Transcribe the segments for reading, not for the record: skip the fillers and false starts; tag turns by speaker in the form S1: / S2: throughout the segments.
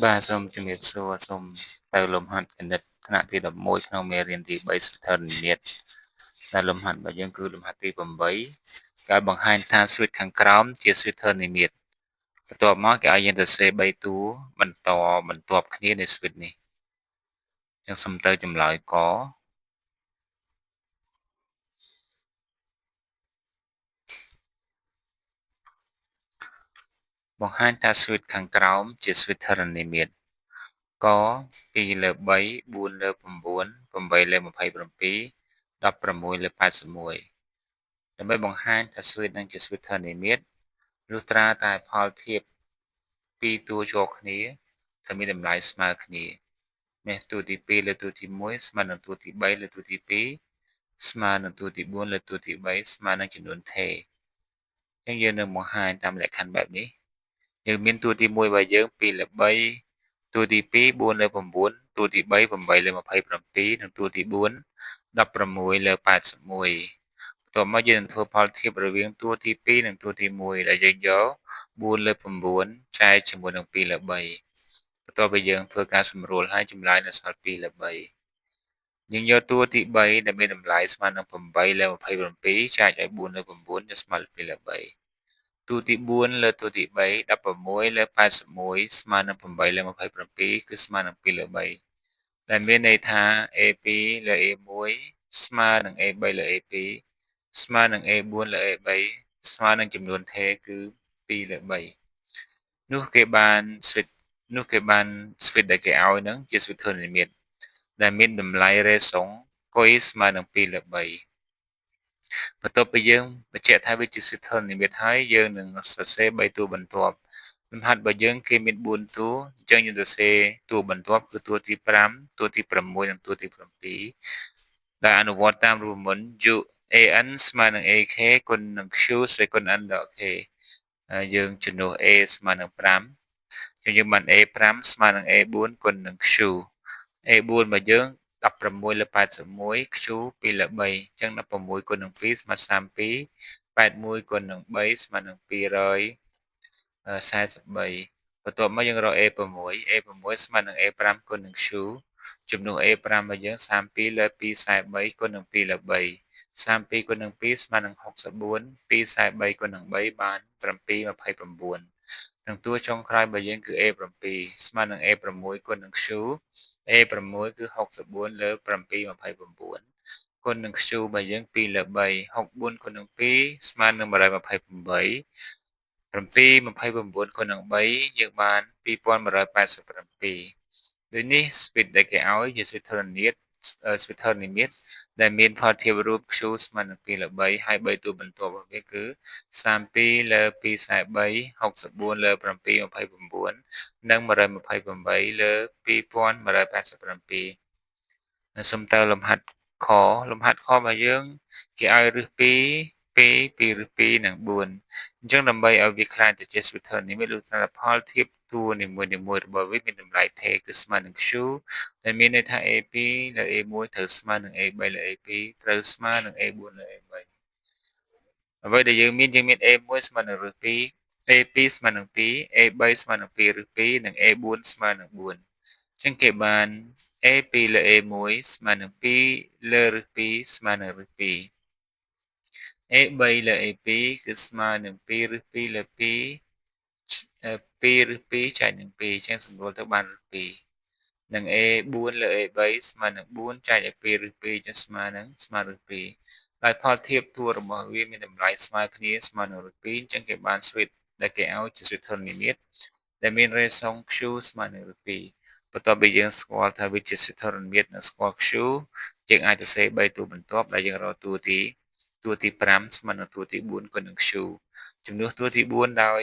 S1: បាទសូមជំរាបសួរសូមទៅលំហាត់គណិតថ្នាក់ទី11ក្នុងមេរៀនទី3ស្ថិរនិមិត្តដែលលំហាត់របស់យើងគឺលំហាត់ទី8ការបង្ហាញថាស្វីតខាងក្រោមជាស្វីតធរនិមិត្តបន្ទាប់មកគេឲ្យយើងទៅសេ3តួបន្ទាប់គ្នានៃស្វីតនេះចឹងសូមទៅចម្លើយកបង្ហាញថាស្វីតខាងក្រោមជាស្វីតធរនិមិត្តក2លើ3 4លើ9 8លើ27 16លើ81ដើម្បីបង្ហាញថាស្វីតនឹងជាស្វីតធរនិមិត្តលុះត្រាតែផលធៀបពីរតួជាប់គ្នាត្រូវមានតម្លៃស្មើគ្នានេះតួទី2លើតួទី1ស្មើនឹងតួទី3លើតួទី2ស្មើនឹងតួទី4លើតួទី3ស្មើនឹងចំនួនថេរអញ្ចឹងយើងនឹងបង្ហាញតាមលក្ខខណ្ឌបែបនេះយើងមានតួទី1របស់យើង2លើ3តួទី2 4លើ9តួទី3 8លើ27និងតួទី4 16លើ81បន្ទាប់មកយើងនឹងធ្វើផលធៀបរវាងតួទី2និងតួទី1ដែលយើងយក4លើ9ចែកជាមួយនឹង2លើ3បន្ទាប់ពីយើងធ្វើការសម្រួលហើយចម្លើយនៅសល់2លើ3យើងយកតួទី3ដែលមានតម្លៃស្មើនឹង8លើ27ចែកឲ្យ4លើ9จะស្មើនឹង2លើ3តួទី4លើតួទី3 16លើ81ស្មើនឹង8លើ27គឺស្មើនឹង2លើ3ដែលមានន័យថា A2 លើ A1 ស្មើនឹង A3 លើ A2 ស្មើនឹង A4 លើ A3 ស្មើនឹងចំនួនថេរគឺ2លើ3នោះគេបានស្វីតដែលគេឲ្យហ្នឹងជាស្វីតធននិមិត្តដែលមានតម្លៃរេសុងគុយស្មើនឹង2លើ3បន្ទាប់ពីយើងបញ្ជាក់ថាវាជាស្វីតធននិមិត្តហើយយើងនឹងសរសេរ3តួបន្ទាប់លំហាត់របស់យើងគេមាន4តួអញ្ចឹងយើងសរសេរតួបន្ទាប់គឺតួទី5តួទី6និងតួទី7ដែលអនុវត្តតាមរូបមន្ត u an ស្មើនឹង ak គុណនឹង q ស្រីគុណ n ដក k យើងជំនួស a ស្មើនឹង5យើងបាន a5 ស្មើនឹង a4 គុណនឹង q a4 របស់យើង16លើ81 q 2លើ3អញ្ចឹង16គុណនឹង2ស្មើ32 81គុណនឹង3ស្មើនឹង243បន្ទាប់មកយើងរក a6 ស្មើនឹង a5 គុណនឹង q ជំនួស a5 របស់យើង32លើ243គុណនឹង2លើ332គុណនឹង2ស្មើនឹង64 243គុណនឹង3បាន729និងតួចុងក្រោយរបស់យើងគឺ a7 ស្មើនឹង a6 គុណនឹង q a6 គឺ64លើ729គុណនឹង q របស់យើង2លើ3 64គុណនឹង2ស្មើនឹង128 729គុណនឹង3យើងបាន2187ដូចនេះស្វីតដែលគេឲ្យជាស្វីតធរនិមិត្តដែលមានផលធៀបរូប Q ស្មើនឹង2លើ3ហើយ3តួបន្ទាប់របស់វាគឺ32លើ243 64លើ729និង128លើ2187សូមតើលំហាត់ខរបស់យើងគេឲ្យរឹស2 2រឹស2និង4អញ្ចឹងដើម្បីឲ្យវាក្លាយទៅជាស្វីតធរនិមិត្តលុះត្រាផលធៀបតួនីមួយៗរបស់វាមានតម្លៃថេរគឺស្មើនឹង Q ដែលមានន័យថា A2 លើ A1 ត្រូវស្មើនឹង A3 លើ A2 ត្រូវស្មើនឹង A4 លើ A3 អ្វីដែលយើងមានA1 ស្មើនឹងរឹស2 A2 ស្មើនឹង2 A3 ស្មើនឹង2រឹស2និង A4 ស្មើនឹង4អញ្ចឹងគេបាន A2 លើ A1 ស្មើនឹង2លើរឹស2ស្មើនឹងរឹស2 A3 លើ A2 គឺស្មើនឹង2រឹស2លើ2 2រឹស2ចែកនឹង2អញ្ចឹងសម្រួលទៅបានរឹស2និង A4 លើ A3 ស្មើនឹង4ចែកឲ្យ2រឹស2អញ្ចឹងស្មើរឹស2ដោយផលធៀបតួរបស់វាមានតម្លៃស្មើគ្នាស្មើនឹងរឹស2អញ្ចឹងគេបានស្វីតដែលគេឲ្យជាស្វីតធននិមិត្តដែលមានរេសុង Q ស្មើនឹងរឹស2បន្ទាប់ពីយើងស្គាល់ថាវាជាស្វីតធននិមិត្តនិងស្គាល់ Q យើងអាចសរសេរ3តួបន្ទាប់ដែលយើងរកតួទី5ស្មើនឹងតួទី4គុណនឹង Q ជំនួសតួទី4ដោយ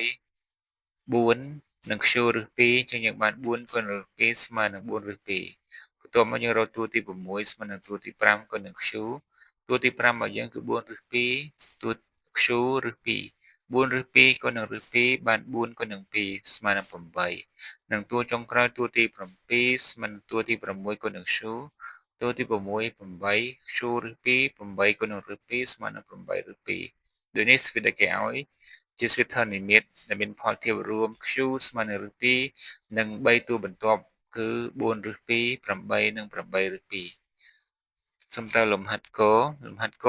S1: 4និង Q រឹស2អញ្ចឹងយើងបាន4គុណរឹស2ស្មើនឹង4រឹស2បន្ទាប់មកយើងរកតួទី6ស្មើនឹងតួទី5គុណនឹង Q តួទី5របស់យើងគឺ4រឹស2តួ Q រឹស2 4រឹស2គុណនឹងរឹស2បាន4គុណនឹង2ស្មើនឹង8និងតួចុងក្រោយតួទី7ស្មើនឹងតួទី6គុណនឹង Q តួទី6 8 Q រឹស2 8គុណនឹងរឹស2ស្មើនឹង8រឹស2ដូចនេះស្វីតដែលគេឲ្យ ជាស្វេធរនិមិត្តដែលមានផលធៀបរួម Q ស្មើនឹងឫស2និង3តួបន្ទាប់គឺ4ឫស2 8និង8ឫស2សុំតើលំហាត់គោ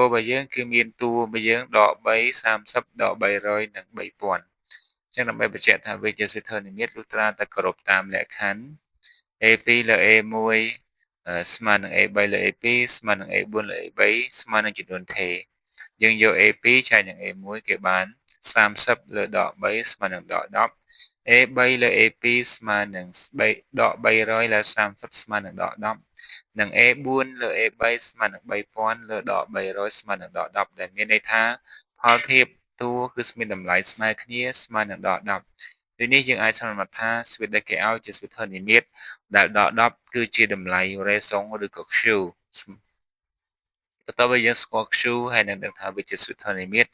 S1: របស់យើងគឺមានតួរបស់យើងដក3 30ដក300និង3000ចឹងដើម្បីបញ្ជាក់ថាវាជាស្វេធរនិមិត្តលុះត្រាតែគោរពតាមលក្ខខណ្ឌ A2 លើ A1 ស្មើនឹង A3 លើ A2 ស្មើនឹង A4 លើ A3 ស្មើនឹងចំនួនថេរយើងយក A2 ចែកនឹង A1 គេបាន30លើដក3ស្មើនឹងដក10 A3 លើ A2 ស្មើនឹងដក300លើ30ស្មើនឹងដក10និង A4 លើ A3 ស្មើនឹង3000លើដក300ស្មើនឹងដក10ដែលមានន័យថាផលធៀបតួគឺមានតម្លៃស្មើគ្នាស្មើនឹងដក10ដូចនេះយើងអាចសន្មតថាស្វេតដែលគេឲ្យជាស្វេតធននិមិត្តដែលដក10គឺជាតម្លៃរ៉េសុងឬក៏ Q បន្ទាប់មកយើងស្គាល់ Q ហើយនឹងដឹងថាវាជាស្វេតធននិមិត្ត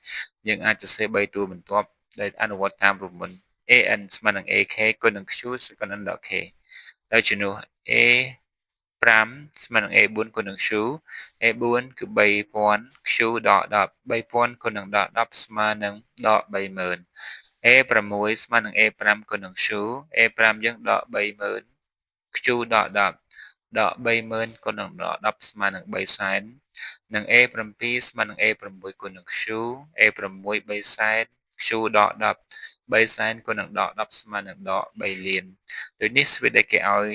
S1: យើងអាចសរសេរ3តួបន្ទាប់ដែលអនុវត្តតាមប្រព័ន្ធ AN ស្មើនឹង AK គុណនឹង Q ស្មើនឹង K ដោយជំនួស A5 ស្មើនឹង A4 គុណនឹង Q A4 គឺ3000 Q ដក10 3000គុណនឹងដក10ស្មើនឹងដក30000 A6 ស្មើនឹង A5 គុណនឹង Q A5 យើងដក30000 Q ដក10ដក30000គុណនឹងដក10ស្មើនឹង3សែននិង A7 ស្មើនឹង A6 គុណនឹង Q A6 3សែន Q ដក10 3សែនគុណនឹងដក10ស្មើនឹងដក3លានដូចនេះស្វេតដែលគេឲ្យ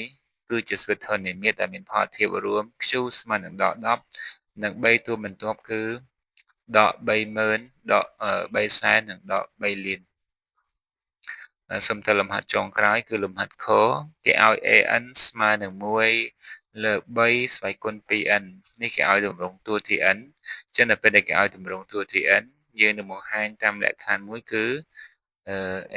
S1: គឺជាស្វេតធននិមិត្តដែលមានផលធៀបរួម Q ស្មើនឹងដក10និង3តួបន្ទាប់គឺដក30000ដក3សែននិងដក3លានសុំតើលំហាត់ចុងក្រោយគឺលំហាត់ខគេឲ្យ AN ស្មើនឹង1លើ3ស្វ័យគុណ 2n នេះគេឲ្យតម្រង់តួ TN ចឹងដល់ពេលដែលគេឲ្យតម្រង់តួ TN យើងនឹងបង្ហាញតាមលក្ខខណ្ឌមួយគឺ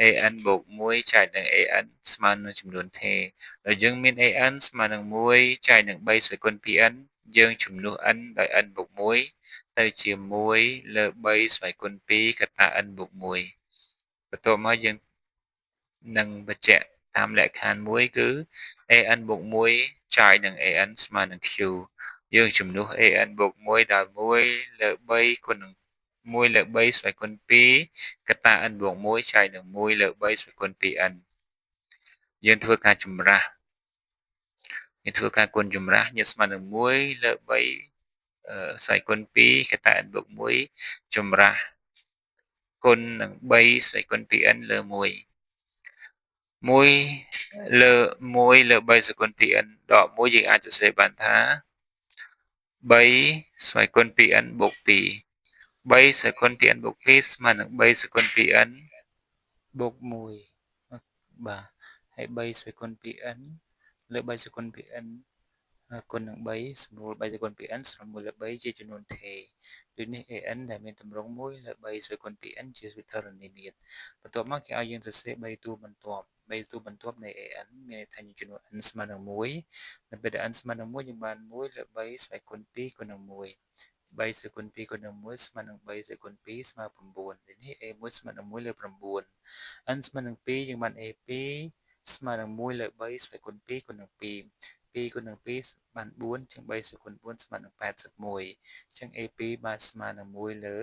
S1: AN បូក1ចែកនឹង AN ស្មើនឹងចំនួនថេរដល់យើងមាន AN ស្មើនឹង1ចែកនឹង3ស្វ័យគុណ 2n យើងជំនួស n ដោយ n បូក1ទៅជា1លើ3ស្វ័យគុណ2កតា n បូក1បន្ទាប់មកយើងនឹងបញ្ជាក់តាមលក្ខខណ្ឌមួយគឺ an បូក1ចែកនឹង an ស្មើនឹង q យើងជំនួស an បូក1ដោយ1លើ3គុណនឹង1លើ3ស្វ័យគុណ2កតា n បូក1ចែកនឹង1លើ3ស្វ័យគុណ 2n យើងធ្វើការចម្រាស់យើងធ្វើការគុណចម្រាស់យើងស្មើនឹង1លើ3ស្វ័យគុណ2កតា n បូក1ចម្រាស់គុណនឹង3ស្វ័យគុណ 2n លើ1 1លើ3សេគុណ 2n ដក1យើងអាចសរសេរបានថា3ស្វ័យគុណ 2n បូក2 3សេគុណ 2n បូក2ស្មើនឹង3សេគុណ 2n បូក1បាទហើយ3ស្វ័យគុណ 2n លើ3សេគុណ 2n គុណនឹង3សម្រួល3សេគុណ 2n ស្មើ1លើ3ជាចំនួនថេរដូចនេះ an ដែលមានទម្រង់1លើ3ស្វ័យគុណ 2n ជាស្វេធរនិមិត្តបន្ទាប់មកគេឲ្យយើងសរសេរ3តួបន្ទាប់3តួបន្ទាប់នៃ an មានន័យថាយើងចំនួន n ស្មើនឹង1នៅពេលដែល n ស្មើនឹង1យើងបាន1លើ3ស្វ័យគុណ2គុណនឹង1 3ស្វ័យគុណ2គុណនឹង1ស្មើនឹង3ស្វ័យគុណ2ស្មើ9នេះ a1 ស្មើនឹង1លើ9 n ស្មើនឹង2យើងបាន a2 ស្មើនឹង1លើ3ស្វ័យគុណ2គុណនឹង2 2គុណនឹង2បាន4ជាង3សេគុណ4ស្មើនឹង81អញ្ចឹង A2 បានស្មើនឹង1លើ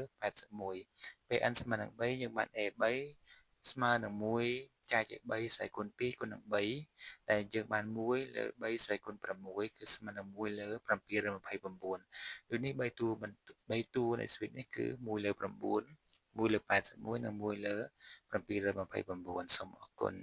S1: 81ពេល n ស្មើនឹង3យើងបាន A3 ស្មើនឹង1ចែកជា3ស្វ័យគុណ2គុណនឹង3ដែលយើងបាន1លើ3ស្វ័យគុណ6គឺស្មើនឹង1លើ729ដូចនេះ3តួនៃស្វីតនេះគឺ1លើ9 1លើ81និង1លើ729សូមអរគុណ